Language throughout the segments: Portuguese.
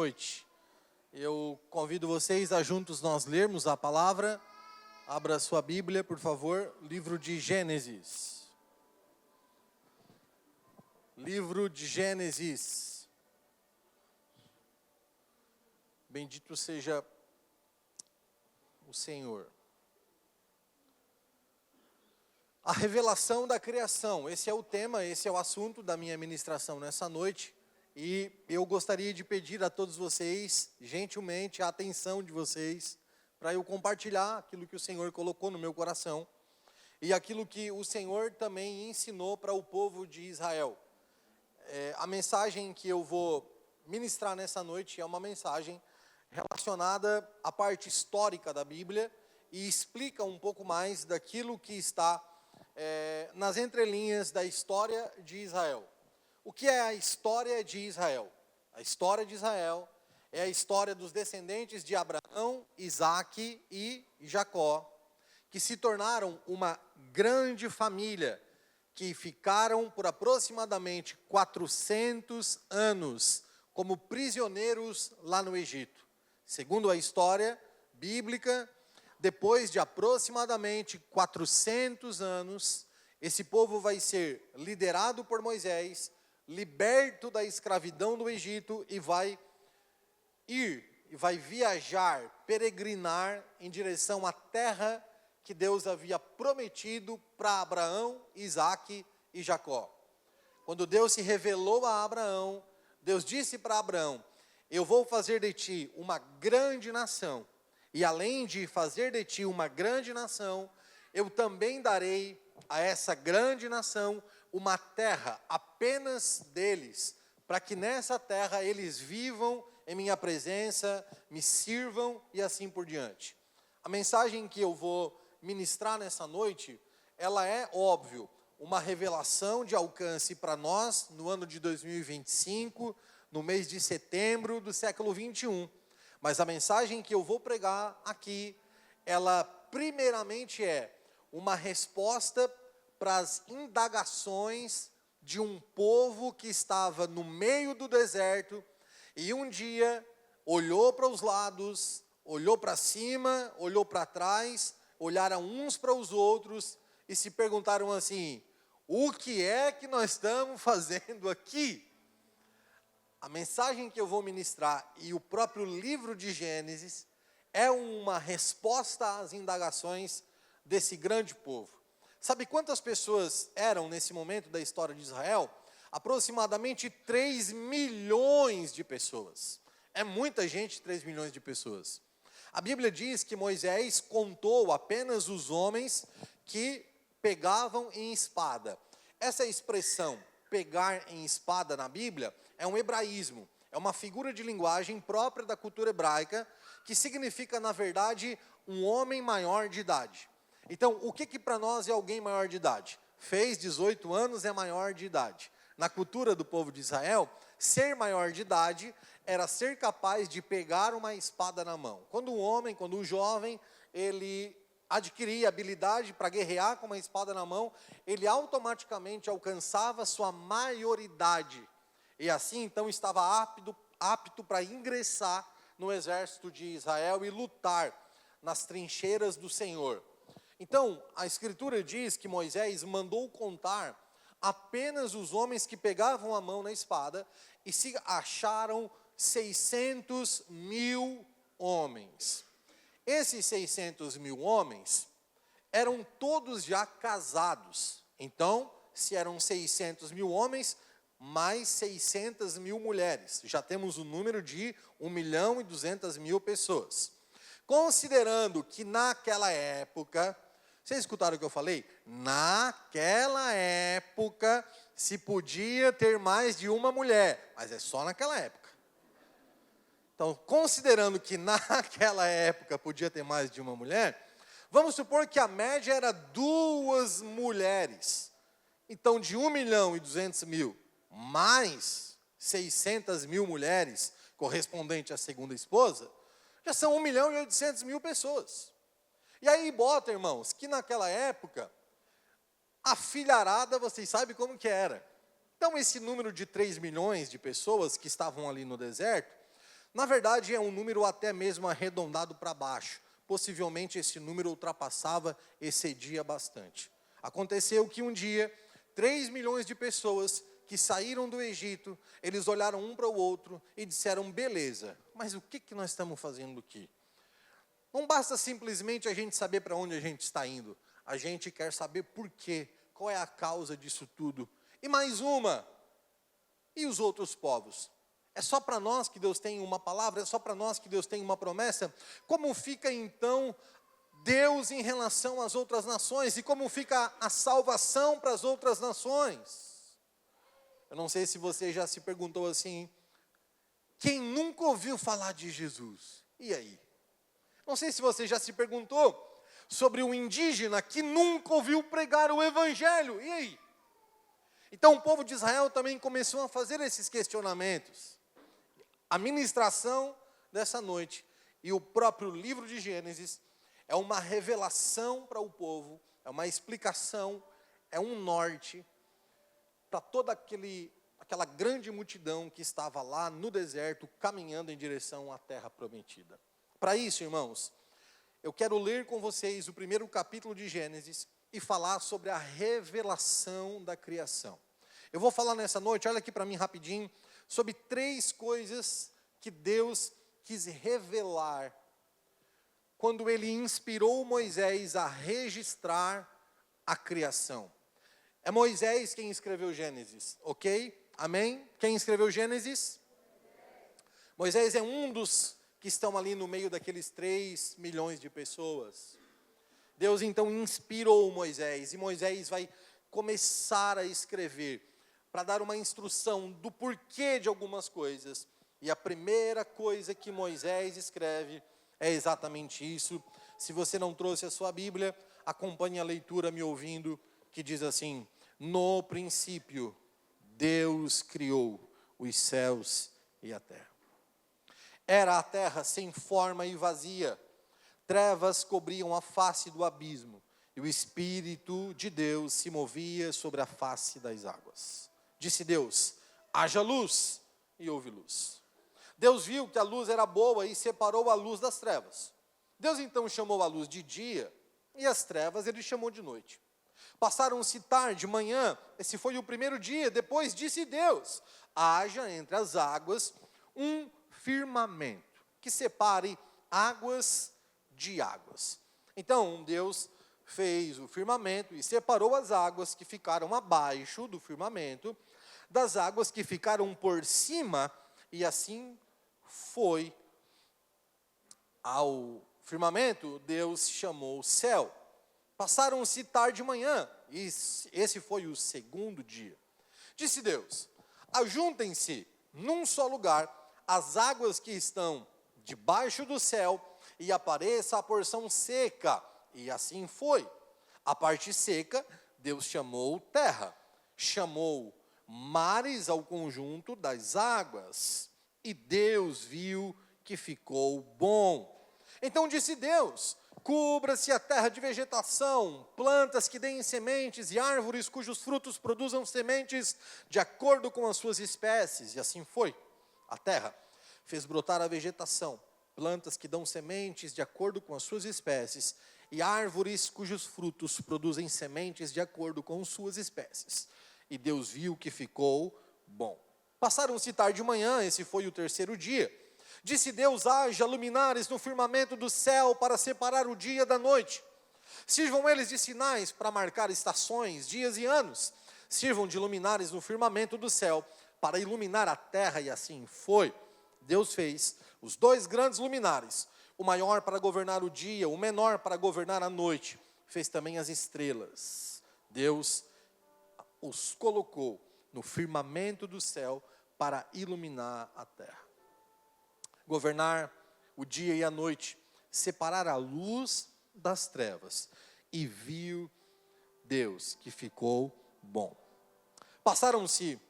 noite. Eu convido vocês a juntos nós lermos a palavra. Abra sua Bíblia, por favor, livro de Gênesis. Livro de Gênesis. Bendito seja o Senhor. A revelação da criação, esse é o tema, esse é o assunto da minha ministração nessa noite. E eu gostaria de pedir a todos vocês, gentilmente, a atenção de vocês, para eu compartilhar aquilo que o Senhor colocou no meu coração e aquilo que o Senhor também ensinou para o povo de Israel. A mensagem que eu vou ministrar nessa noite é uma mensagem relacionada à parte histórica da Bíblia e explica um pouco mais daquilo que está nas entrelinhas da história de Israel. O que é a história de Israel? A história de Israel é a história dos descendentes de Abraão, Isaque e Jacó, que se tornaram uma grande família, que ficaram por aproximadamente 400 anos como prisioneiros lá no Egito. Segundo a história bíblica, depois de aproximadamente 400 anos, esse povo vai ser liderado por Moisés, liberto da escravidão do Egito e vai viajar, peregrinar em direção à terra que Deus havia prometido para Abraão, Isaque e Jacó. Quando Deus se revelou a Abraão, Deus disse para Abraão: eu vou fazer de ti uma grande nação, e além de fazer de ti uma grande nação, eu também darei a essa grande nação uma terra apenas deles, para que nessa terra eles vivam em minha presença, me sirvam e assim por diante. A mensagem que eu vou ministrar nessa noite, ela é, óbvio, uma revelação de alcance para nós no ano de 2025, no mês de setembro do século 21. Mas a mensagem que eu vou pregar aqui, ela primeiramente é uma resposta para as indagações de um povo que estava no meio do deserto e um dia olhou para os lados, olhou para cima, olhou para trás, olharam uns para os outros e se perguntaram assim: o que é que nós estamos fazendo aqui? A mensagem que eu vou ministrar e o próprio livro de Gênesis é uma resposta às indagações desse grande povo. Sabe quantas pessoas eram nesse momento da história de Israel? Aproximadamente 3 milhões de pessoas. É muita gente, 3 milhões de pessoas. A Bíblia diz que Moisés contou apenas os homens que pegavam em espada. Essa expressão, pegar em espada na Bíblia, é um hebraísmo, é uma figura de linguagem própria da cultura hebraica, que significa, na verdade, um homem maior de idade. Então, o que para nós é alguém maior de idade? Fez 18 anos, é maior de idade. Na cultura do povo de Israel, ser maior de idade era ser capaz de pegar uma espada na mão. Quando o jovem, ele adquiria habilidade para guerrear com uma espada na mão, ele automaticamente alcançava sua maioridade. E assim, então, estava apto para ingressar no exército de Israel e lutar nas trincheiras do Senhor. Então, a Escritura diz que Moisés mandou contar apenas os homens que pegavam a mão na espada e se acharam 600 mil homens. Esses 600 mil homens eram todos já casados. Então, se eram 600 mil homens, mais 600 mil mulheres. Já temos o número de 1.200.000 pessoas. Considerando que naquela época, vocês escutaram o que eu falei? Naquela época, se podia ter mais de uma mulher, mas é só naquela época. Então, considerando que naquela época podia ter mais de uma mulher, vamos supor que a média era 2 mulheres. Então, de 1.200.000 mais 600.000 mulheres, correspondente à segunda esposa, já são 1.800.000 pessoas. E aí bota, irmãos, que naquela época, a filharada, vocês sabem como que era. Então, esse número de 3 milhões de pessoas que estavam ali no deserto, Na verdade, é um número até mesmo arredondado para baixo. Possivelmente esse número ultrapassava, excedia bastante. Aconteceu que um dia, 3 milhões de pessoas que saíram do Egito, eles olharam um para o outro e disseram, beleza, mas o que nós estamos fazendo aqui? Não basta simplesmente a gente saber para onde a gente está indo. A gente quer saber por quê, qual é a causa disso tudo. E mais uma, e os outros povos? É só para nós que Deus tem uma palavra? É só para nós que Deus tem uma promessa? Como fica então Deus em relação às outras nações? E como fica a salvação para as outras nações? Eu não sei se você já se perguntou assim, quem nunca ouviu falar de Jesus? E aí? Não sei se você já se perguntou sobre o indígena que nunca ouviu pregar o evangelho. E aí? Então o povo de Israel também começou a fazer esses questionamentos. A ministração dessa noite e o próprio livro de Gênesis é uma revelação para o povo, é uma explicação, é um norte para toda aquela grande multidão que estava lá no deserto, caminhando em direção à terra prometida. Para isso, irmãos, eu quero ler com vocês o primeiro capítulo de Gênesis e falar sobre a revelação da criação. Eu vou falar nessa noite, olha aqui para mim rapidinho, sobre 3 coisas que Deus quis revelar quando Ele inspirou Moisés a registrar a criação. É Moisés quem escreveu Gênesis, ok? Amém? Quem escreveu Gênesis? Moisés é um dos que estão ali no meio daqueles 3 milhões de pessoas. Deus então inspirou Moisés, e Moisés vai começar a escrever, para dar uma instrução do porquê de algumas coisas. E a primeira coisa que Moisés escreve é exatamente isso. Se você não trouxe a sua Bíblia, acompanhe a leitura me ouvindo, que diz assim: no princípio, Deus criou os céus e a terra. Era a terra sem forma e vazia, trevas cobriam a face do abismo, e o Espírito de Deus se movia sobre a face das águas. Disse Deus, haja luz, e houve luz. Deus viu que a luz era boa e separou a luz das trevas. Deus então chamou a luz de dia, e as trevas Ele chamou de noite. Passaram-se tarde, manhã, esse foi o primeiro dia. Depois disse Deus, haja entre as águas um firmamento, que separe águas de águas. Então Deus fez o firmamento e separou as águas que ficaram abaixo do firmamento das águas que ficaram por cima, e assim foi. Ao firmamento Deus chamou céu. Passaram-se tarde e manhã, e esse foi o segundo dia. Disse Deus, ajuntem-se num só lugar as águas que estão debaixo do céu, e apareça a porção seca. E assim foi. A parte seca, Deus chamou terra. Chamou mares ao conjunto das águas. E Deus viu que ficou bom. Então disse Deus, cubra-se a terra de vegetação, plantas que deem sementes e árvores cujos frutos produzam sementes de acordo com as suas espécies. E assim foi. A terra fez brotar a vegetação, plantas que dão sementes de acordo com as suas espécies, e árvores cujos frutos produzem sementes de acordo com suas espécies. E Deus viu que ficou bom. Passaram-se tarde e manhã, esse foi o terceiro dia. Disse Deus, haja luminares no firmamento do céu para separar o dia da noite. Sirvam eles de sinais para marcar estações, dias e anos. Sirvam de luminares no firmamento do céu para iluminar a terra, e assim foi. Deus fez os 2 grandes luminares, o maior para governar o dia, o menor para governar a noite. Fez também as estrelas. Deus os colocou no firmamento do céu para iluminar a terra. Governar o dia e a noite, separar a luz das trevas. E viu Deus que ficou bom. Passaram-se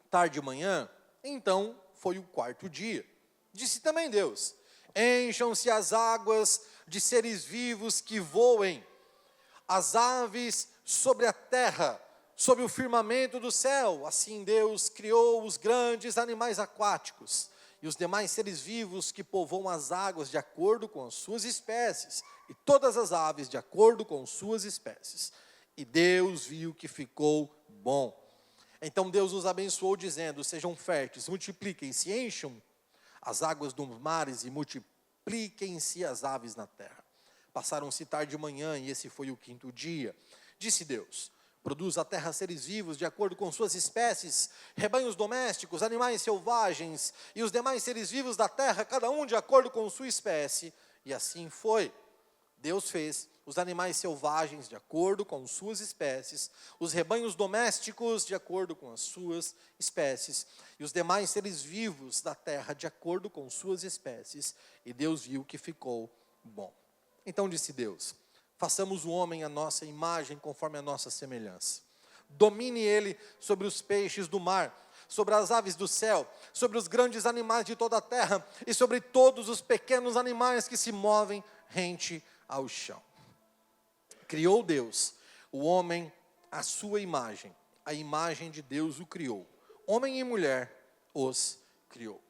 tarde e manhã, então foi o 4º dia. Disse também Deus, encham-se as águas de seres vivos que voem, as aves sobre a terra, sob o firmamento do céu. Assim Deus criou os grandes animais aquáticos e os demais seres vivos que povoam as águas de acordo com as suas espécies, e todas as aves de acordo com suas espécies. E Deus viu que ficou bom. Então Deus os abençoou, dizendo: sejam férteis, multipliquem-se, encham as águas dos mares e multipliquem-se as aves na terra. Passaram-se tarde e manhã, e esse foi o 5º dia. Disse Deus: produz a terra seres vivos de acordo com suas espécies, rebanhos domésticos, animais selvagens, e os demais seres vivos da terra, cada um de acordo com sua espécie. E assim foi. Deus fez os animais selvagens de acordo com suas espécies, os rebanhos domésticos de acordo com as suas espécies, e os demais seres vivos da terra de acordo com suas espécies. E Deus viu que ficou bom. Então disse Deus: façamos o homem à nossa imagem, conforme a nossa semelhança. Domine ele sobre os peixes do mar, sobre as aves do céu, sobre os grandes animais de toda a terra, e sobre todos os pequenos animais que se movem rente ao chão. Criou Deus o homem à sua imagem, a imagem de Deus o criou. Homem e mulher os criou.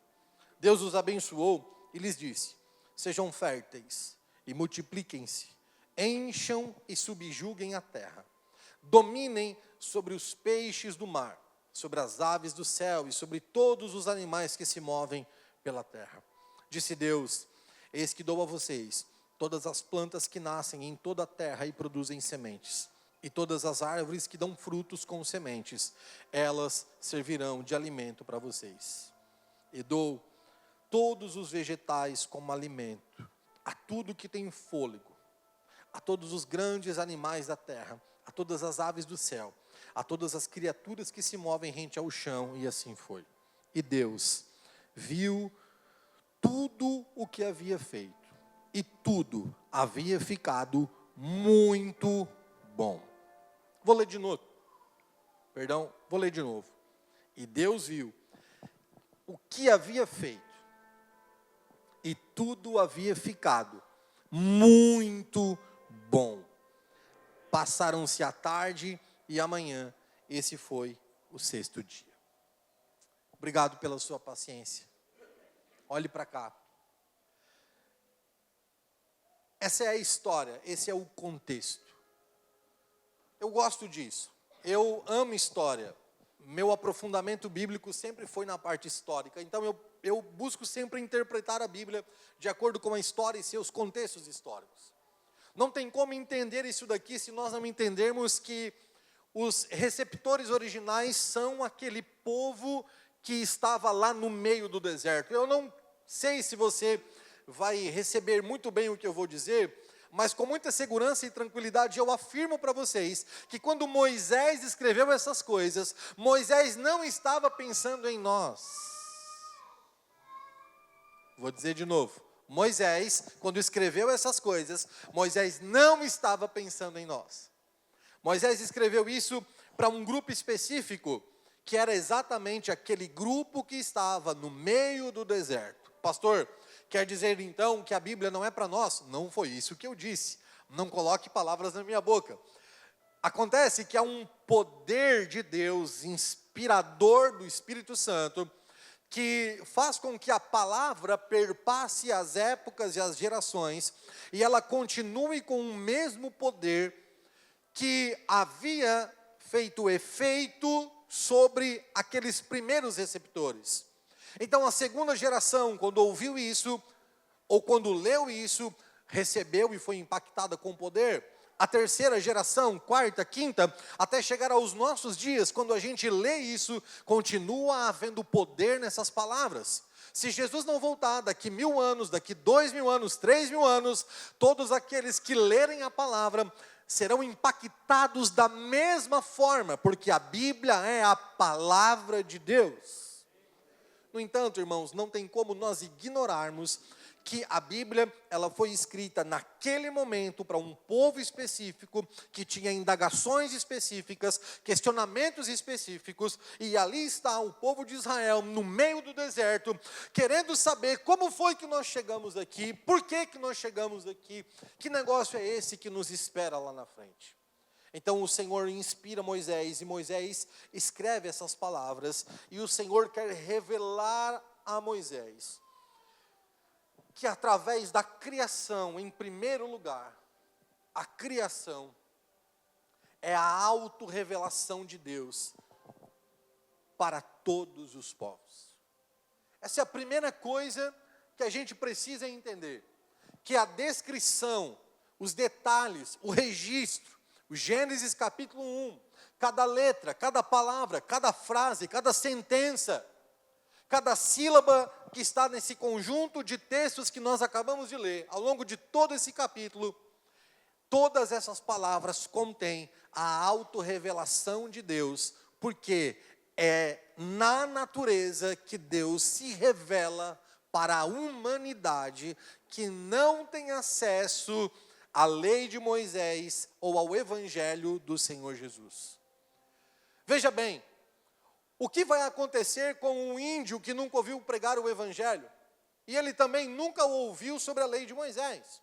Deus os abençoou e lhes disse: sejam férteis e multipliquem-se, encham e subjuguem a terra. Dominem sobre os peixes do mar, sobre as aves do céu e sobre todos os animais que se movem pela terra. Disse Deus: eis que dou a vocês todas as plantas que nascem em toda a terra e produzem sementes, e todas as árvores que dão frutos com sementes, elas servirão de alimento para vocês. E dou todos os vegetais como alimento, a tudo que tem fôlego, a todos os grandes animais da terra, a todas as aves do céu, a todas as criaturas que se movem rente ao chão. E assim foi. E Deus viu tudo o que havia feito, e tudo havia ficado muito bom. Vou ler de novo. E Deus viu o que havia feito, e tudo havia ficado muito bom. Passaram-se a tarde e a manhã, esse foi o 6º dia. Obrigado pela sua paciência. Olhe para cá. Essa é a história, esse é o contexto. Eu gosto disso. Eu amo história. Meu aprofundamento bíblico sempre foi na parte histórica. Então eu busco sempre interpretar a Bíblia de acordo com a história e seus contextos históricos. Não tem como entender isso daqui se nós não entendermos que os receptores originais são aquele povo que estava lá no meio do deserto. Eu não sei se você vai receber muito bem o que eu vou dizer, mas com muita segurança e tranquilidade eu afirmo para vocês que quando Moisés escreveu essas coisas, Moisés não estava pensando em nós. Vou dizer de novo. Moisés, quando escreveu essas coisas, Moisés não estava pensando em nós. Moisés escreveu isso para um grupo específico, que era exatamente aquele grupo que estava no meio do deserto. Pastor, quer dizer então que a Bíblia não é para nós? Não foi isso que eu disse. Não coloque palavras na minha boca. Acontece que há um poder de Deus, inspirador do Espírito Santo, que faz com que a palavra perpasse as épocas e as gerações, e ela continue com o mesmo poder que havia feito efeito sobre aqueles primeiros receptores. Então a segunda geração, quando ouviu isso, ou quando leu isso, recebeu e foi impactada com o poder. A terceira geração, quarta, quinta, até chegar aos nossos dias, quando a gente lê isso, continua havendo poder nessas palavras. Se Jesus não voltar daqui 1000 anos, daqui 2000 anos, 3000 anos, todos aqueles que lerem a palavra serão impactados da mesma forma, porque a Bíblia é a palavra de Deus. No entanto, irmãos, não tem como nós ignorarmos que a Bíblia, ela foi escrita naquele momento para um povo específico, que tinha indagações específicas, questionamentos específicos, e ali está o povo de Israel, no meio do deserto, querendo saber como foi que nós chegamos aqui, por que nós chegamos aqui, que negócio é esse que nos espera lá na frente. Então o Senhor inspira Moisés, e Moisés escreve essas palavras, e o Senhor quer revelar a Moisés que através da criação, em primeiro lugar, a criação é a autorrevelação de Deus para todos os povos. Essa é a primeira coisa que a gente precisa entender, que a descrição, os detalhes, o registro, o Gênesis capítulo 1, cada letra, cada palavra, cada frase, cada sentença, cada sílaba que está nesse conjunto de textos que nós acabamos de ler, ao longo de todo esse capítulo, todas essas palavras contêm a autorrevelação de Deus, porque é na natureza que Deus se revela para a humanidade que não tem acesso à lei de Moisés ou ao evangelho do Senhor Jesus. Veja bem, o que vai acontecer com um índio que nunca ouviu pregar o evangelho? E ele também nunca ouviu sobre a lei de Moisés.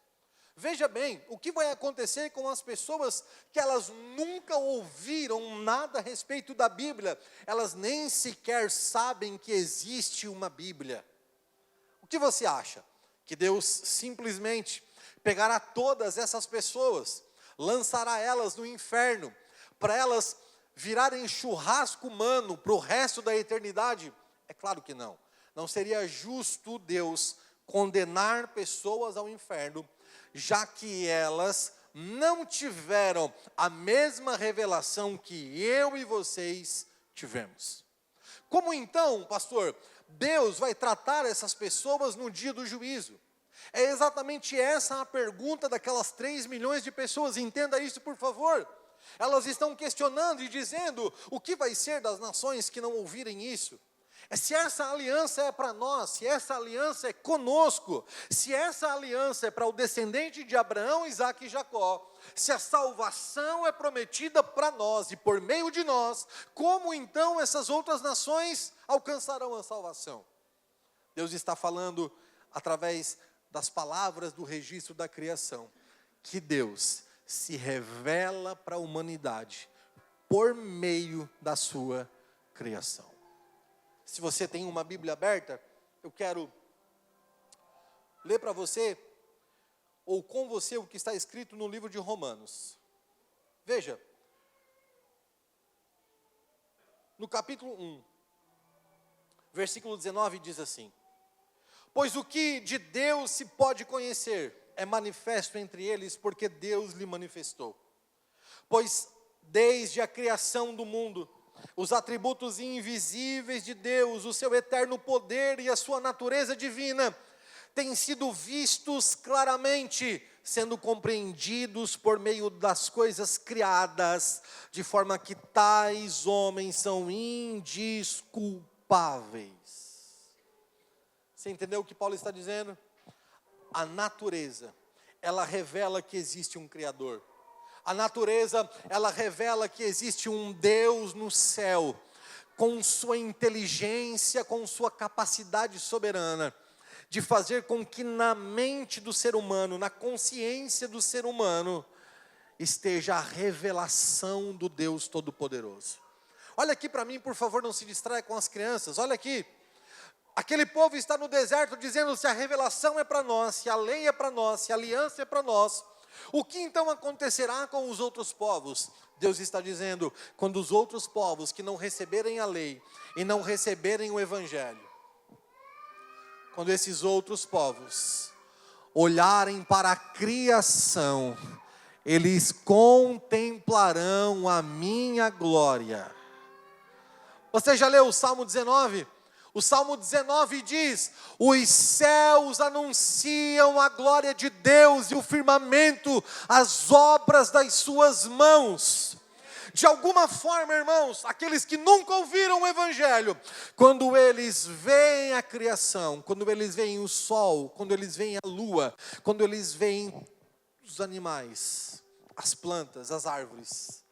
Veja bem, o que vai acontecer com as pessoas que elas nunca ouviram nada a respeito da Bíblia, elas nem sequer sabem que existe uma Bíblia. O que você acha? Que Deus simplesmente pegará todas essas pessoas, lançará elas no inferno, para elas virarem churrasco humano para o resto da eternidade? É claro que não. Não seria justo Deus condenar pessoas ao inferno, já que elas não tiveram a mesma revelação que eu e vocês tivemos. Como então, pastor, Deus vai tratar essas pessoas no dia do juízo? É exatamente essa a pergunta daquelas 3 milhões de pessoas, entenda isso por favor. Elas estão questionando e dizendo, o que vai ser das nações que não ouvirem isso? Se essa aliança é para nós, se essa aliança é conosco, se essa aliança é para o descendente de Abraão, Isaque e Jacó, se a salvação é prometida para nós e por meio de nós, como então essas outras nações alcançarão a salvação? Deus está falando através das palavras do registro da criação, que Deus se revela para a humanidade por meio da sua criação. Se você tem uma Bíblia aberta, eu quero ler para você, ou com você, o que está escrito no livro de Romanos. Veja, no capítulo 1, versículo 19 diz assim: pois o que de Deus se pode conhecer é manifesto entre eles, porque Deus lhe manifestou. Pois desde a criação do mundo, os atributos invisíveis de Deus, o seu eterno poder e a sua natureza divina, têm sido vistos claramente, sendo compreendidos por meio das coisas criadas, de forma que tais homens são indisculpáveis. Você entendeu o que Paulo está dizendo? A natureza, ela revela que existe um Criador. A natureza, ela revela que existe um Deus no céu, com sua inteligência, com sua capacidade soberana, de fazer com que na mente do ser humano, na consciência do ser humano, esteja a revelação do Deus Todo-Poderoso. Olha aqui para mim, por favor, não se distraia com as crianças, olha aqui. Aquele povo está no deserto dizendo, se a revelação é para nós, se a lei é para nós, se a aliança é para nós, o que então acontecerá com os outros povos? Deus está dizendo, quando os outros povos que não receberem a lei e não receberem o evangelho, quando esses outros povos olharem para a criação, eles contemplarão a minha glória. Você já leu o Salmo 19? O Salmo 19 diz, os céus anunciam a glória de Deus e o firmamento, as obras das suas mãos. De alguma forma, irmãos, aqueles que nunca ouviram o evangelho, quando eles veem a criação, quando eles veem o sol, quando eles veem a lua, quando eles veem os animais, as plantas, as árvores,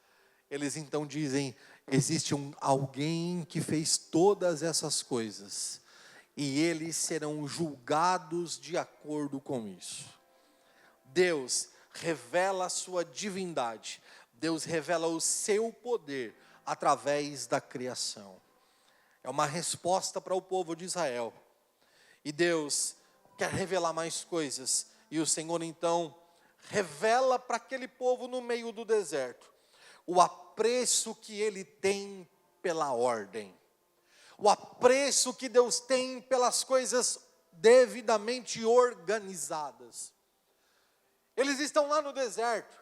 eles então dizem, existe alguém que fez todas essas coisas, e eles serão julgados de acordo com isso. Deus revela a sua divindade, Deus revela o seu poder através da criação. É uma resposta para o povo de Israel. E Deus quer revelar mais coisas. E o Senhor então revela para aquele povo no meio do deserto o apreço que Ele tem pela ordem. O apreço que Deus tem pelas coisas devidamente organizadas. Eles estão lá no deserto.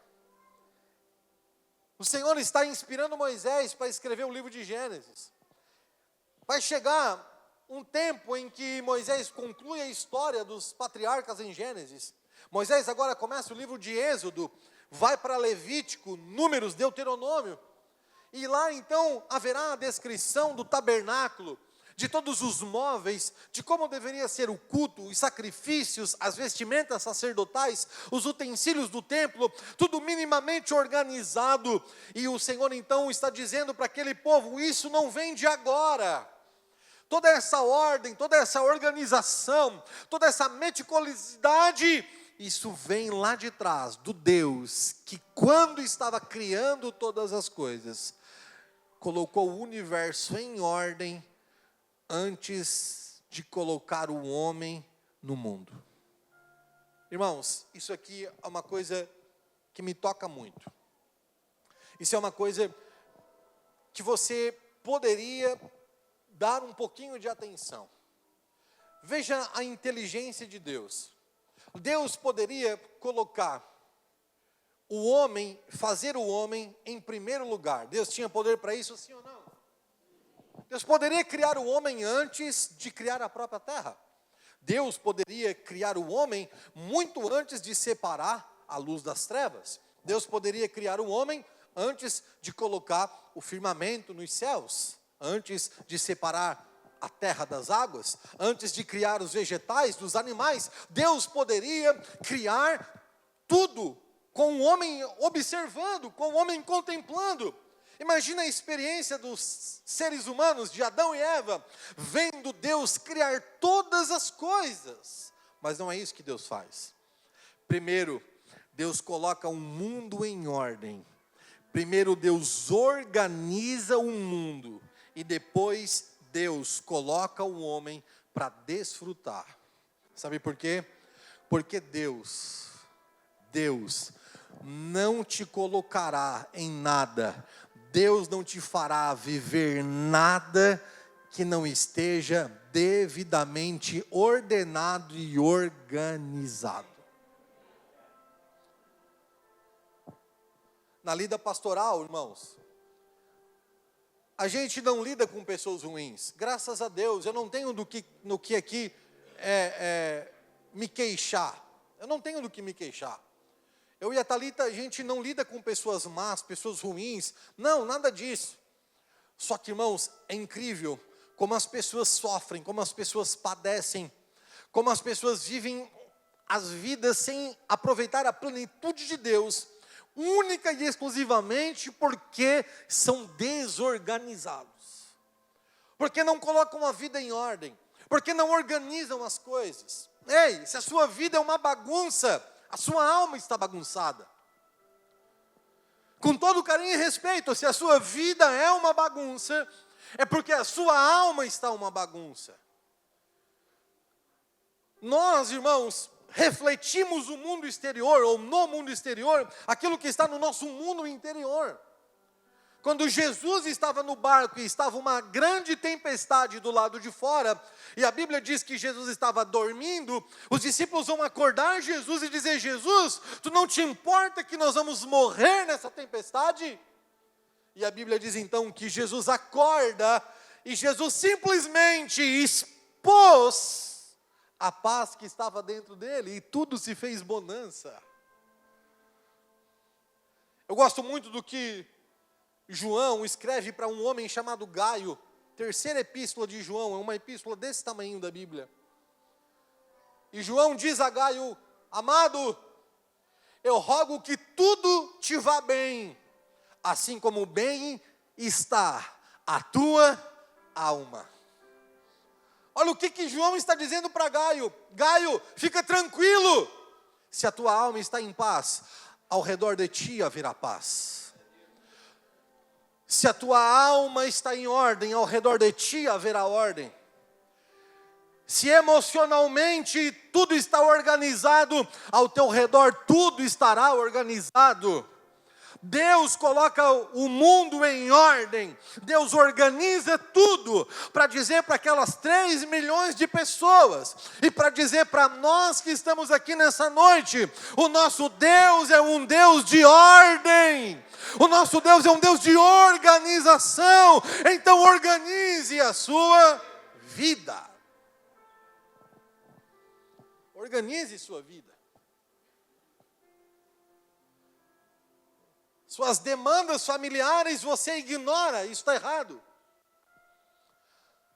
O Senhor está inspirando Moisés para escrever o livro de Gênesis. Vai chegar um tempo em que Moisés conclui a história dos patriarcas em Gênesis. Moisés agora começa o livro de Êxodo, vai para Levítico, Números, Deuteronômio. E lá então haverá a descrição do tabernáculo, de todos os móveis, de como deveria ser o culto, os sacrifícios, as vestimentas sacerdotais, os utensílios do templo, tudo minimamente organizado. E o Senhor então está dizendo para aquele povo: isso não vem de agora. Toda essa ordem, toda essa organização, toda essa meticulosidade, isso vem lá de trás, do Deus que, quando estava criando todas as coisas, colocou o universo em ordem antes de colocar o homem no mundo. Irmãos, isso aqui é uma coisa que me toca muito. Isso é uma coisa que você poderia dar um pouquinho de atenção. Veja a inteligência de Deus. Deus poderia colocar o homem, fazer o homem em primeiro lugar. Deus tinha poder para isso, sim ou não? Deus poderia criar o homem antes de criar a própria terra. Deus poderia criar o homem muito antes de separar a luz das trevas. Deus poderia criar o homem antes de colocar o firmamento nos céus, antes de separar a terra das águas, antes de criar os vegetais dos animais. Deus poderia criar tudo com o homem observando, com o homem contemplando. Imagina a experiência dos seres humanos, de Adão e Eva, vendo Deus criar todas as coisas. Mas não é isso que Deus faz. Primeiro, Deus coloca um mundo em ordem. Primeiro, Deus organiza o mundo. E depois, Deus coloca o homem para desfrutar. Sabe por quê? Porque Deus não te colocará em nada. Deus não te fará viver nada que não esteja devidamente ordenado e organizado. Na lida pastoral, irmãos, a gente não lida com pessoas ruins. Graças a Deus, eu não tenho no que aqui me queixar. Eu não tenho do que me queixar. Eu e a Thalita, a gente não lida com pessoas más, pessoas ruins. Não, nada disso. Só que, irmãos, é incrível como as pessoas sofrem, como as pessoas padecem, como as pessoas vivem as vidas sem aproveitar a plenitude de Deus, única e exclusivamente porque são desorganizados. Porque não colocam a vida em ordem, porque não organizam as coisas. Ei, se a sua vida é uma bagunça, a sua alma está bagunçada. Com todo carinho e respeito, se a sua vida é uma bagunça, é porque a sua alma está uma bagunça. Nós, irmãos, refletimos o mundo exterior, ou no mundo exterior, aquilo que está no nosso mundo interior. Quando Jesus estava no barco e estava uma grande tempestade do lado de fora, e a Bíblia diz que Jesus estava dormindo, os discípulos vão acordar Jesus e dizer: Jesus, tu não te importa que nós vamos morrer nessa tempestade? E a Bíblia diz então que Jesus acorda, e Jesus simplesmente expôs a paz que estava dentro dele, e tudo se fez bonança. Eu gosto muito do que João escreve para um homem chamado Gaio, terceira epístola de João, é uma epístola desse tamanho da Bíblia. E João diz a Gaio: amado, eu rogo que tudo te vá bem, assim como bem está a tua alma. Olha o que João está dizendo para Gaio: Gaio, fica tranquilo, se a tua alma está em paz, ao redor de ti haverá paz. Se a tua alma está em ordem, ao redor de ti haverá ordem. Se emocionalmente tudo está organizado, ao teu redor tudo estará organizado. Deus coloca o mundo em ordem, Deus organiza tudo, para dizer para aquelas 3 milhões de pessoas, e para dizer para nós que estamos aqui nessa noite, o nosso Deus é um Deus de ordem, o nosso Deus é um Deus de organização. Então organize a sua vida, organize sua vida. Suas demandas familiares você ignora, isso está errado.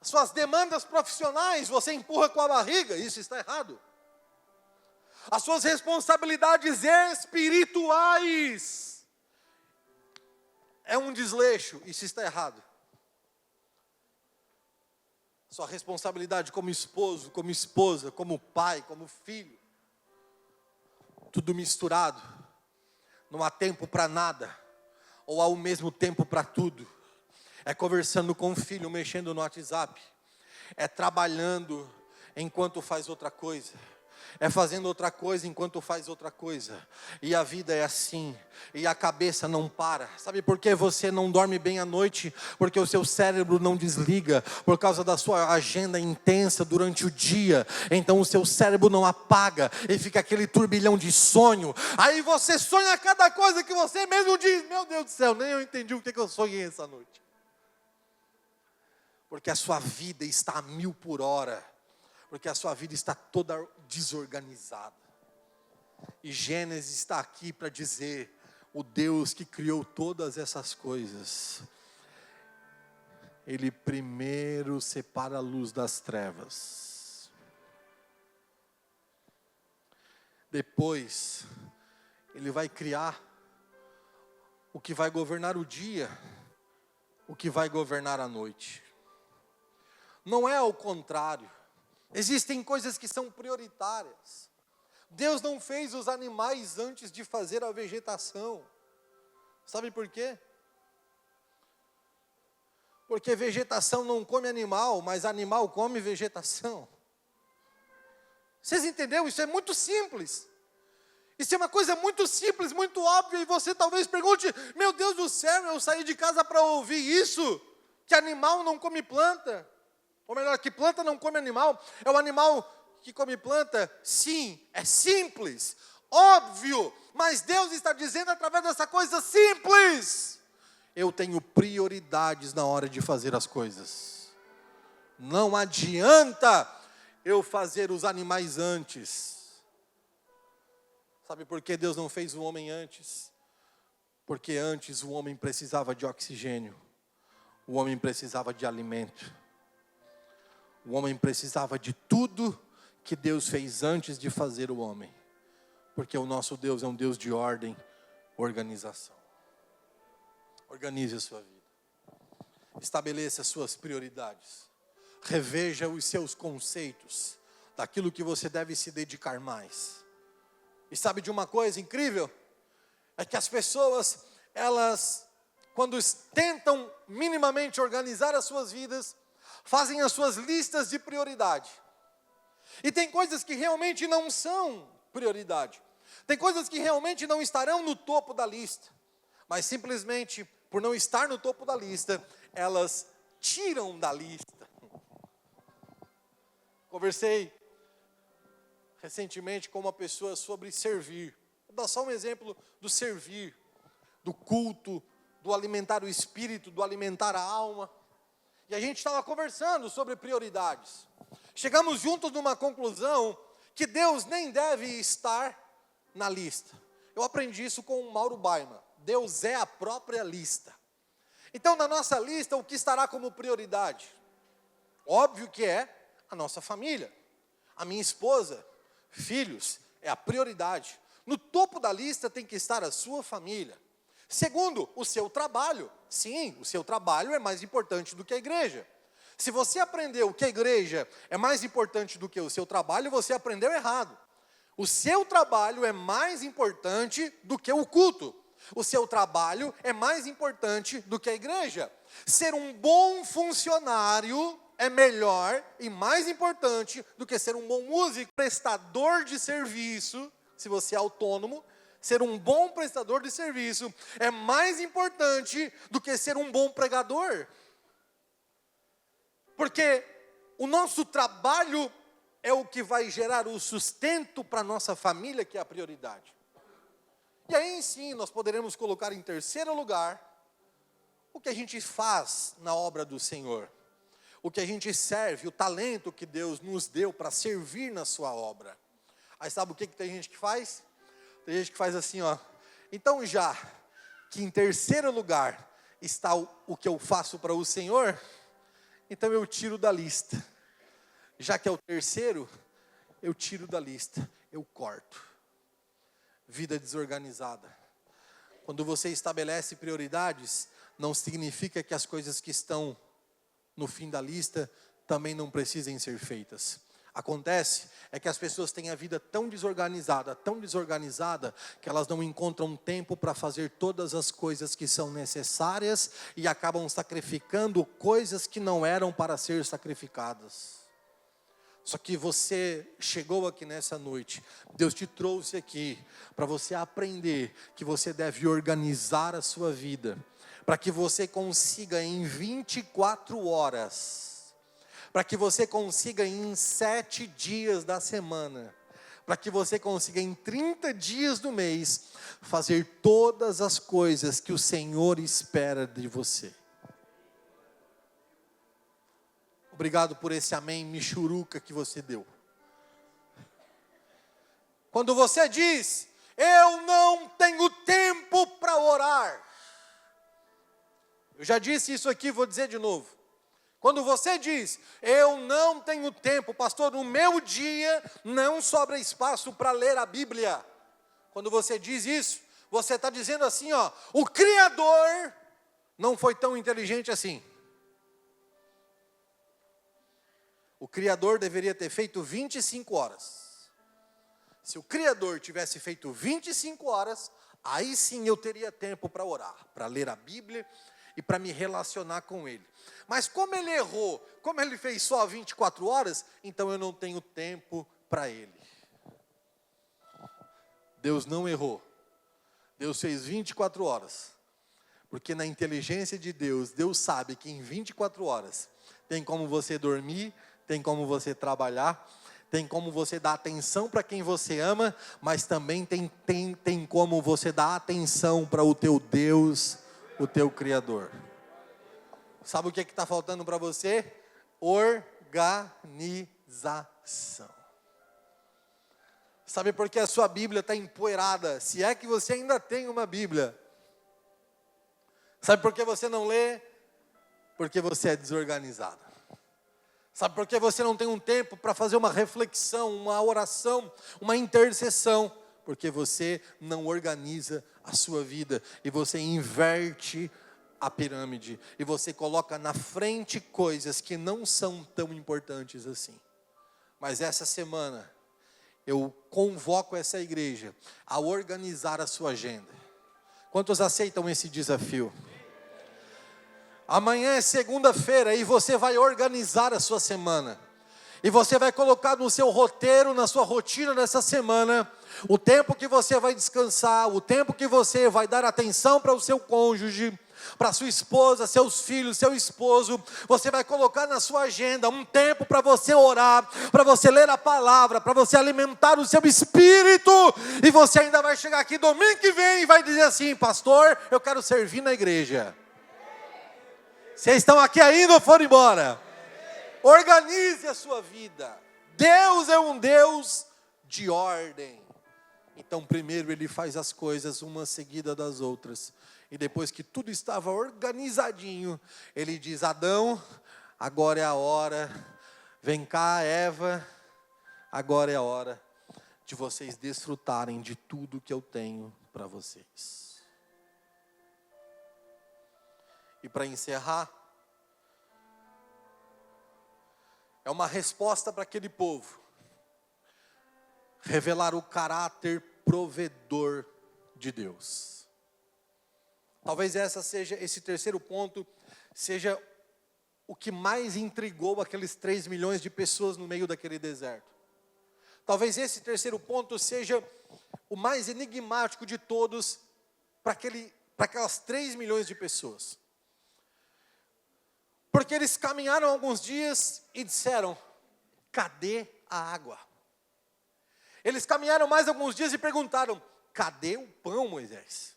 Suas demandas profissionais você empurra com a barriga, isso está errado. As suas responsabilidades espirituais é um desleixo, isso está errado. Sua responsabilidade como esposo, como esposa, como pai, como filho, tudo misturado. Não há tempo para nada, ou há o mesmo tempo para tudo. É conversando com o filho, mexendo no WhatsApp. É trabalhando enquanto faz outra coisa. É fazendo outra coisa enquanto faz outra coisa. E a vida é assim. E a cabeça não para. Sabe por que você não dorme bem à noite? Porque o seu cérebro não desliga. Por causa da sua agenda intensa durante o dia. Então o seu cérebro não apaga. E fica aquele turbilhão de sonho. Aí você sonha cada coisa que você mesmo diz: meu Deus do céu, nem eu entendi o que eu sonhei essa noite. Porque a sua vida está a 1000 por hora. Porque a sua vida está toda desorganizada. E Gênesis está aqui para dizer: o Deus que criou todas essas coisas, Ele primeiro separa a luz das trevas. Depois, Ele vai criar o que vai governar o dia, o que vai governar a noite. Não é ao contrário. Existem coisas que são prioritárias. Deus não fez os animais antes de fazer a vegetação. Sabe por quê? Porque vegetação não come animal, mas animal come vegetação. Vocês entenderam? Isso é muito simples. Isso é uma coisa muito simples, muito óbvia, e você talvez pergunte: meu Deus do céu, eu saí de casa para ouvir isso? Que animal não come planta? Ou melhor, que planta não come animal? É o animal que come planta? Sim, é simples, óbvio, mas Deus está dizendo através dessa coisa simples: eu tenho prioridades na hora de fazer as coisas. Não adianta eu fazer os animais antes. Sabe por que Deus não fez o homem antes? Porque antes o homem precisava de oxigênio, o homem precisava de alimento. O homem precisava de tudo que Deus fez antes de fazer o homem. Porque o nosso Deus é um Deus de ordem, organização. Organize a sua vida. Estabeleça as suas prioridades. Reveja os seus conceitos daquilo que você deve se dedicar mais. E sabe de uma coisa incrível? É que as pessoas, elas, quando tentam minimamente organizar as suas vidas, fazem as suas listas de prioridade. E tem coisas que realmente não são prioridade. Tem coisas que realmente não estarão no topo da lista. Mas simplesmente, por não estar no topo da lista, elas tiram da lista. Conversei recentemente com uma pessoa sobre servir. Vou dar só um exemplo do servir, do culto, do alimentar o espírito, do alimentar a alma. E a gente estava conversando sobre prioridades. Chegamos juntos numa conclusão que Deus nem deve estar na lista. Eu aprendi isso com o Mauro Baima. Deus é a própria lista. Então, na nossa lista, o que estará como prioridade? Óbvio que é a nossa família. A minha esposa, filhos, é a prioridade. No topo da lista tem que estar a sua família. Segundo, o seu trabalho. Sim, o seu trabalho é mais importante do que a igreja. Se você aprendeu que a igreja é mais importante do que o seu trabalho, você aprendeu errado. O seu trabalho é mais importante do que o culto. O seu trabalho é mais importante do que a igreja. Ser um bom funcionário é melhor e mais importante do que ser um bom músico, prestador de serviço. Se você é autônomo, ser um bom prestador de serviço é mais importante do que ser um bom pregador. Porque o nosso trabalho é o que vai gerar o sustento para a nossa família, que é a prioridade. E aí sim, nós poderemos colocar em terceiro lugar o que a gente faz na obra do Senhor. O que a gente serve, o talento que Deus nos deu para servir na sua obra. Aí sabe o que tem gente que faz? Tem gente que faz assim, ó. Então já que em terceiro lugar está o que eu faço para o Senhor, então eu tiro da lista. Já que é o terceiro, eu tiro da lista, eu corto. Vida desorganizada. Quando você estabelece prioridades, não significa que as coisas que estão no fim da lista também não precisem ser feitas. Acontece é que as pessoas têm a vida tão desorganizada, que elas não encontram tempo para fazer todas as coisas que são necessárias e acabam sacrificando coisas que não eram para ser sacrificadas. Só que você chegou aqui nessa noite, Deus te trouxe aqui para você aprender que você deve organizar a sua vida, para que você consiga em 24 horas, para que você consiga em 7 dias da semana, para que você consiga em 30 dias do mês, fazer todas as coisas que o Senhor espera de você. Obrigado por esse amém michuruca que você deu. Quando você diz, eu não tenho tempo para orar. Eu já disse isso aqui, vou dizer de novo. Quando você diz, eu não tenho tempo, pastor, no meu dia não sobra espaço para ler a Bíblia. Quando você diz isso, você está dizendo assim, ó, o Criador não foi tão inteligente assim. O Criador deveria ter feito 25 horas. Se o Criador tivesse feito 25 horas, aí sim eu teria tempo para orar, para ler a Bíblia e para me relacionar com Ele. Mas como Ele errou, como Ele fez só 24 horas, então eu não tenho tempo para Ele. Deus não errou. Deus fez 24 horas. Porque na inteligência de Deus, Deus sabe que em 24 horas tem como você dormir, tem como você trabalhar, tem como você dar atenção para quem você ama, mas também tem como você dar atenção para o teu Deus, o teu Criador. Sabe o que está faltando para você? Organização. Sabe por que a sua Bíblia está empoeirada? Se é que você ainda tem uma Bíblia. Sabe por que você não lê? Porque você é desorganizado. Sabe por que você não tem um tempo para fazer uma reflexão, uma oração, uma intercessão? Porque você não organiza a sua vida e você inverte a pirâmide e você coloca na frente coisas que não são tão importantes assim. Mas essa semana eu convoco essa igreja a organizar a sua agenda. Quantos aceitam esse desafio? Amanhã é segunda-feira e você vai organizar a sua semana. E você vai colocar no seu roteiro, na sua rotina nessa semana, o tempo que você vai descansar, o tempo que você vai dar atenção para o seu cônjuge, para sua esposa, seus filhos, seu esposo. Você vai colocar na sua agenda um tempo para você orar, para você ler a palavra, para você alimentar o seu espírito. E você ainda vai chegar aqui domingo que vem e vai dizer assim, pastor, eu quero servir na igreja. Vocês estão aqui ainda ou foram embora? Organize a sua vida. Deus é um Deus de ordem. Então primeiro Ele faz as coisas uma seguida das outras. E depois que tudo estava organizadinho, Ele diz, Adão, agora é a hora. Vem cá, Eva, agora é a hora de vocês desfrutarem de tudo que eu tenho para vocês. E para encerrar, é uma resposta para aquele povo. Revelar o caráter provedor de Deus. Talvez esse terceiro ponto, seja o que mais intrigou aqueles 3 milhões de pessoas no meio daquele deserto. Talvez esse terceiro ponto seja o mais enigmático de todos para aquelas 3 milhões de pessoas. Porque eles caminharam alguns dias e disseram: cadê a água? Eles caminharam mais alguns dias e perguntaram: cadê o pão, Moisés?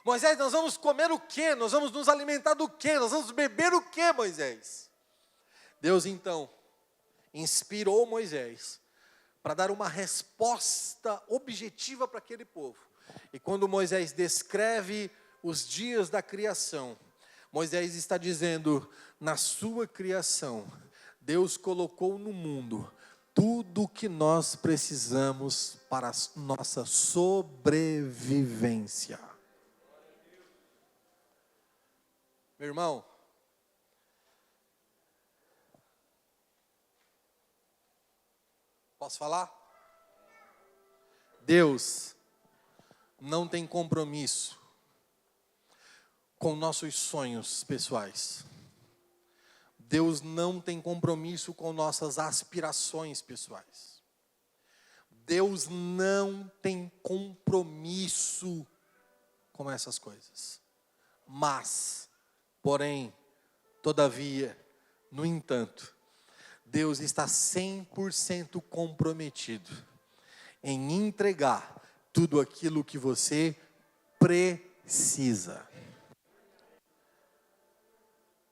Moisés, nós vamos comer o quê? Nós vamos nos alimentar do quê? Nós vamos beber o quê, Moisés? Deus então inspirou Moisés para dar uma resposta objetiva para aquele povo. E quando Moisés descreve os dias da criação, Moisés está dizendo: na sua criação, Deus colocou no mundo tudo o que nós precisamos para a nossa sobrevivência. Meu irmão, posso falar? Deus não tem compromisso com nossos sonhos pessoais. Deus não tem compromisso com nossas aspirações pessoais. Deus não tem compromisso com essas coisas. Mas, porém, todavia, no entanto, Deus está 100% comprometido em entregar tudo aquilo que você precisa.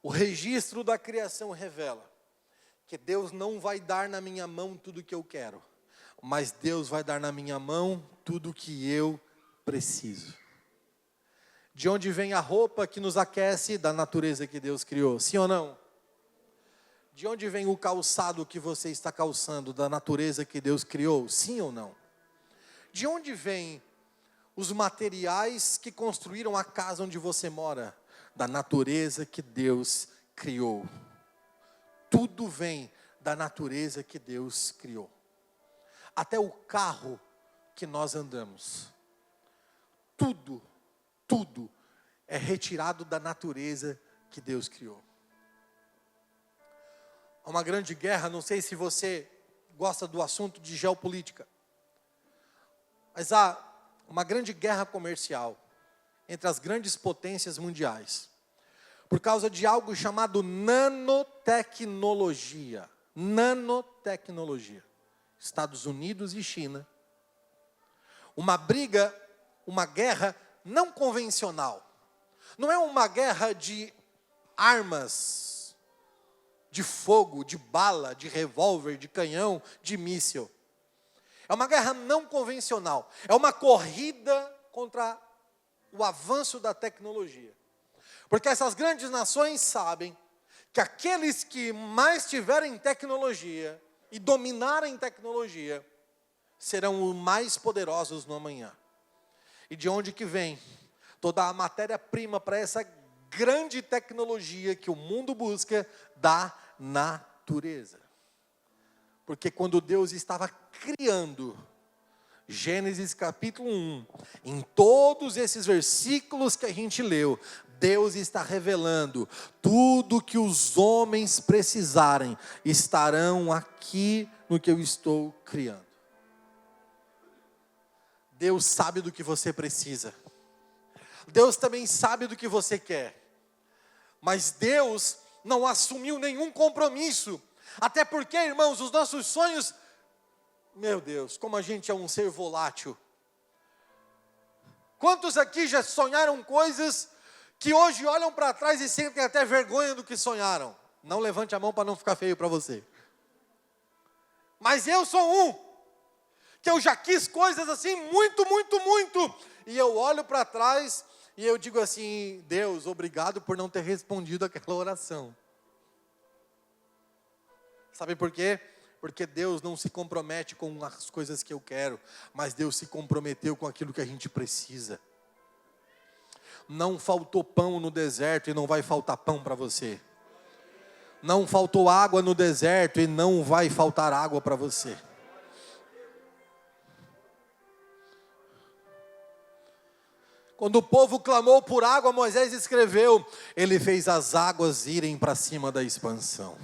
O registro da criação revela que Deus não vai dar na minha mão tudo o que eu quero, mas Deus vai dar na minha mão tudo o que eu preciso. De onde vem a roupa que nos aquece? Da natureza que Deus criou, sim ou não? De onde vem o calçado que você está calçando? Da natureza que Deus criou, sim ou não? De onde vem os materiais que construíram a casa onde você mora? Da natureza que Deus criou. Tudo vem da natureza que Deus criou. Até o carro que nós andamos. Tudo é retirado da natureza que Deus criou. Há uma grande guerra, não sei se você gosta do assunto de geopolítica, mas há uma grande guerra comercial entre as grandes potências mundiais, por causa de algo chamado nanotecnologia. Nanotecnologia. Estados Unidos e China. Uma briga, uma guerra não convencional. Não é uma guerra de armas, de fogo, de bala, de revólver, de canhão, de míssil. É uma guerra não convencional. É uma corrida contra o avanço da tecnologia. Porque essas grandes nações sabem que aqueles que mais tiverem tecnologia e dominarem tecnologia serão os mais poderosos no amanhã. E de onde que vem toda a matéria-prima para essa grande tecnologia que o mundo busca? Da natureza. Porque quando Deus estava criando, Gênesis capítulo 1, em todos esses versículos que a gente leu, Deus está revelando tudo que os homens precisarem, estarão aqui no que eu estou criando. Deus sabe do que você precisa. Deus também sabe do que você quer. Mas Deus não assumiu nenhum compromisso. Até porque, irmãos, os nossos sonhos, meu Deus, como a gente é um ser volátil. Quantos aqui já sonharam coisas que hoje olham para trás e sentem até vergonha do que sonharam? Não levante a mão para não ficar feio para você. Mas eu sou um, que eu já quis coisas assim muito. E eu olho para trás e eu digo assim: Deus, obrigado por não ter respondido aquela oração. Sabe por quê? Porque Deus não se compromete com as coisas que eu quero, mas Deus se comprometeu com aquilo que a gente precisa. Não faltou pão no deserto e não vai faltar pão para você. Não faltou água no deserto e não vai faltar água para você. Quando o povo clamou por água, Moisés escreveu: ele fez as águas irem para cima da expansão.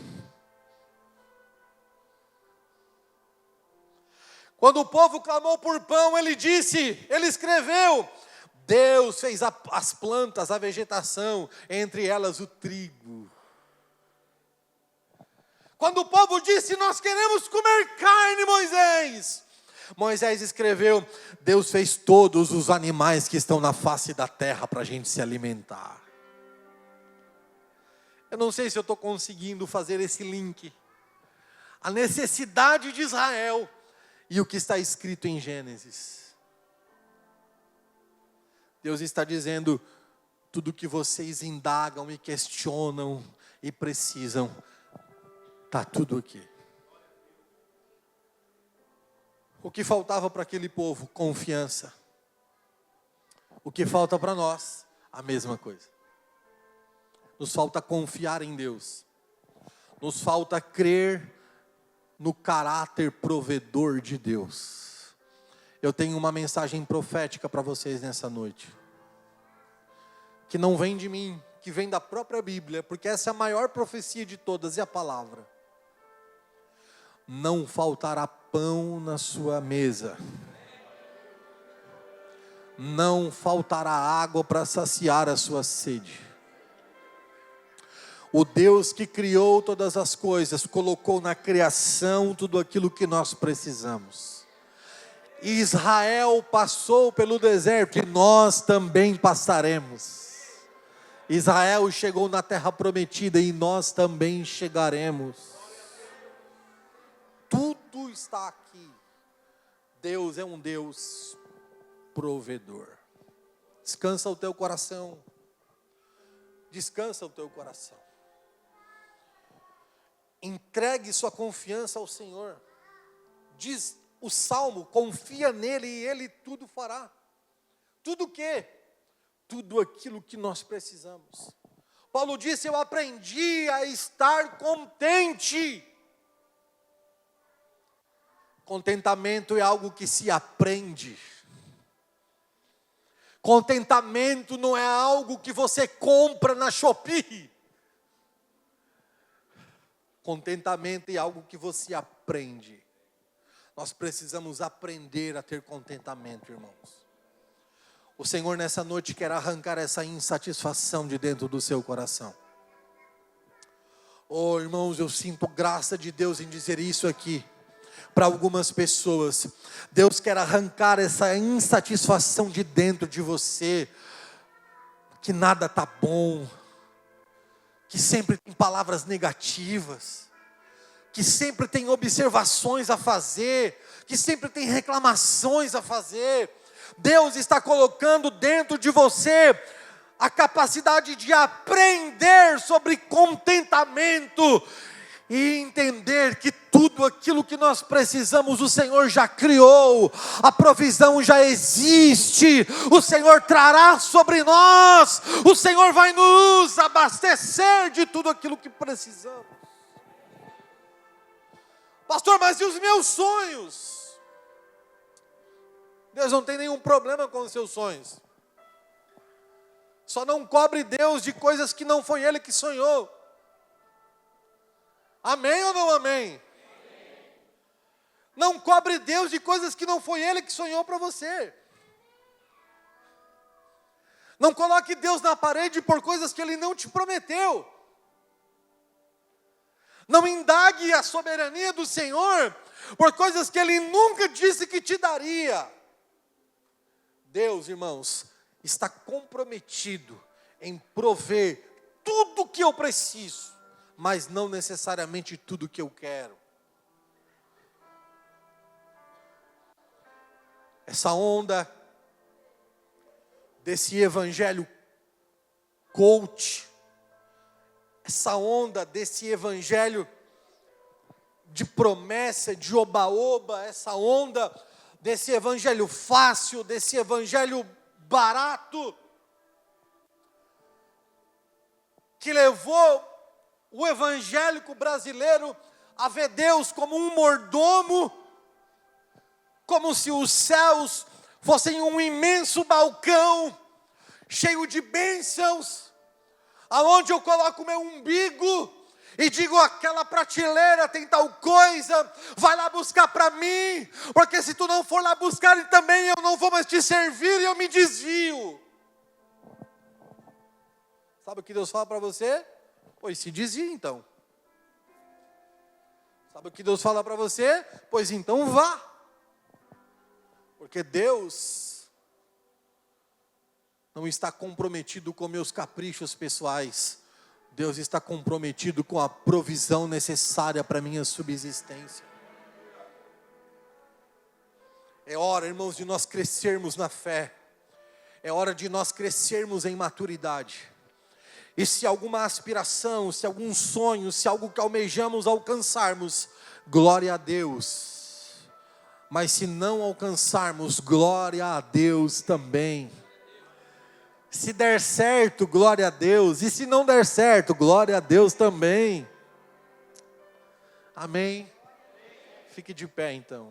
Quando o povo clamou por pão, ele escreveu: Deus fez as plantas, a vegetação, entre elas o trigo. Quando o povo disse: nós queremos comer carne, Moisés escreveu: Deus fez todos os animais que estão na face da terra para a gente se alimentar. Eu não sei se eu estou conseguindo fazer esse link. A necessidade de Israel e o que está escrito em Gênesis. Deus está dizendo: tudo que vocês indagam e questionam e precisam, está tudo aqui. O que faltava para aquele povo? Confiança. O que falta para nós? A mesma coisa. Nos falta confiar em Deus. Nos falta crer no caráter provedor de Deus. Eu tenho uma mensagem profética para vocês nessa noite. Que não vem de mim, que vem da própria Bíblia, porque essa é a maior profecia de todas, é a palavra. Não faltará pão na sua mesa. Não faltará água para saciar a sua sede. O Deus que criou todas as coisas, colocou na criação tudo aquilo que nós precisamos. Israel passou pelo deserto e nós também passaremos. Israel chegou na terra prometida e nós também chegaremos. Tudo está aqui. Deus é um Deus provedor. Descansa o teu coração. Descansa o teu coração. Entregue sua confiança ao Senhor. Diz o Salmo: confia nele e ele tudo fará. Tudo o quê? Tudo aquilo que nós precisamos. Paulo disse: eu aprendi a estar contente. Contentamento é algo que se aprende. Contentamento não é algo que você compra na Shopee. Contentamento é algo que você aprende. Nós precisamos aprender a ter contentamento, irmãos. O Senhor nessa noite quer arrancar essa insatisfação de dentro do seu coração. Oh, irmãos, eu sinto graça de Deus em dizer isso aqui. Para algumas pessoas, Deus quer arrancar essa insatisfação de dentro de você, que nada está bom, que sempre tem palavras negativas, que sempre tem observações a fazer, que sempre tem reclamações a fazer. Deus está colocando dentro de você a capacidade de aprender sobre contentamento e entender que tudo aquilo que nós precisamos, o Senhor já criou, a provisão já existe, o Senhor trará sobre nós, o Senhor vai nos abastecer de tudo aquilo que precisamos. Pastor, mas e os meus sonhos? Deus não tem nenhum problema com os seus sonhos. Só não cobre Deus de coisas que não foi Ele que sonhou. Amém ou não amém? Não cobre Deus de coisas que não foi Ele que sonhou para você. Não coloque Deus na parede por coisas que Ele não te prometeu. Não indague a soberania do Senhor por coisas que Ele nunca disse que te daria. Deus, irmãos, está comprometido em prover tudo o que eu preciso, mas não necessariamente tudo o que eu quero. Essa onda desse evangelho coach, essa onda desse evangelho de promessa, de oba-oba, essa onda desse evangelho fácil, desse evangelho barato, que levou o evangélico brasileiro a ver Deus como um mordomo, como se os céus fossem um imenso balcão, cheio de bênçãos, aonde eu coloco meu umbigo e digo: aquela prateleira tem tal coisa, vai lá buscar para mim, porque se tu não for lá buscar, também eu não vou mais te servir e eu me desvio. Sabe o que Deus fala para você? Pois se desvie então. Sabe o que Deus fala para você? Pois então vá. Porque Deus não está comprometido com meus caprichos pessoais. Deus está comprometido com a provisão necessária para a minha subsistência. É hora, irmãos, de nós crescermos na fé. É hora de nós crescermos em maturidade. E se alguma aspiração, se algum sonho, se algo que almejamos alcançarmos, glória a Deus. Mas se não alcançarmos, glória a Deus também. Se der certo, glória a Deus. E se não der certo, glória a Deus também. Amém? Fique de pé então.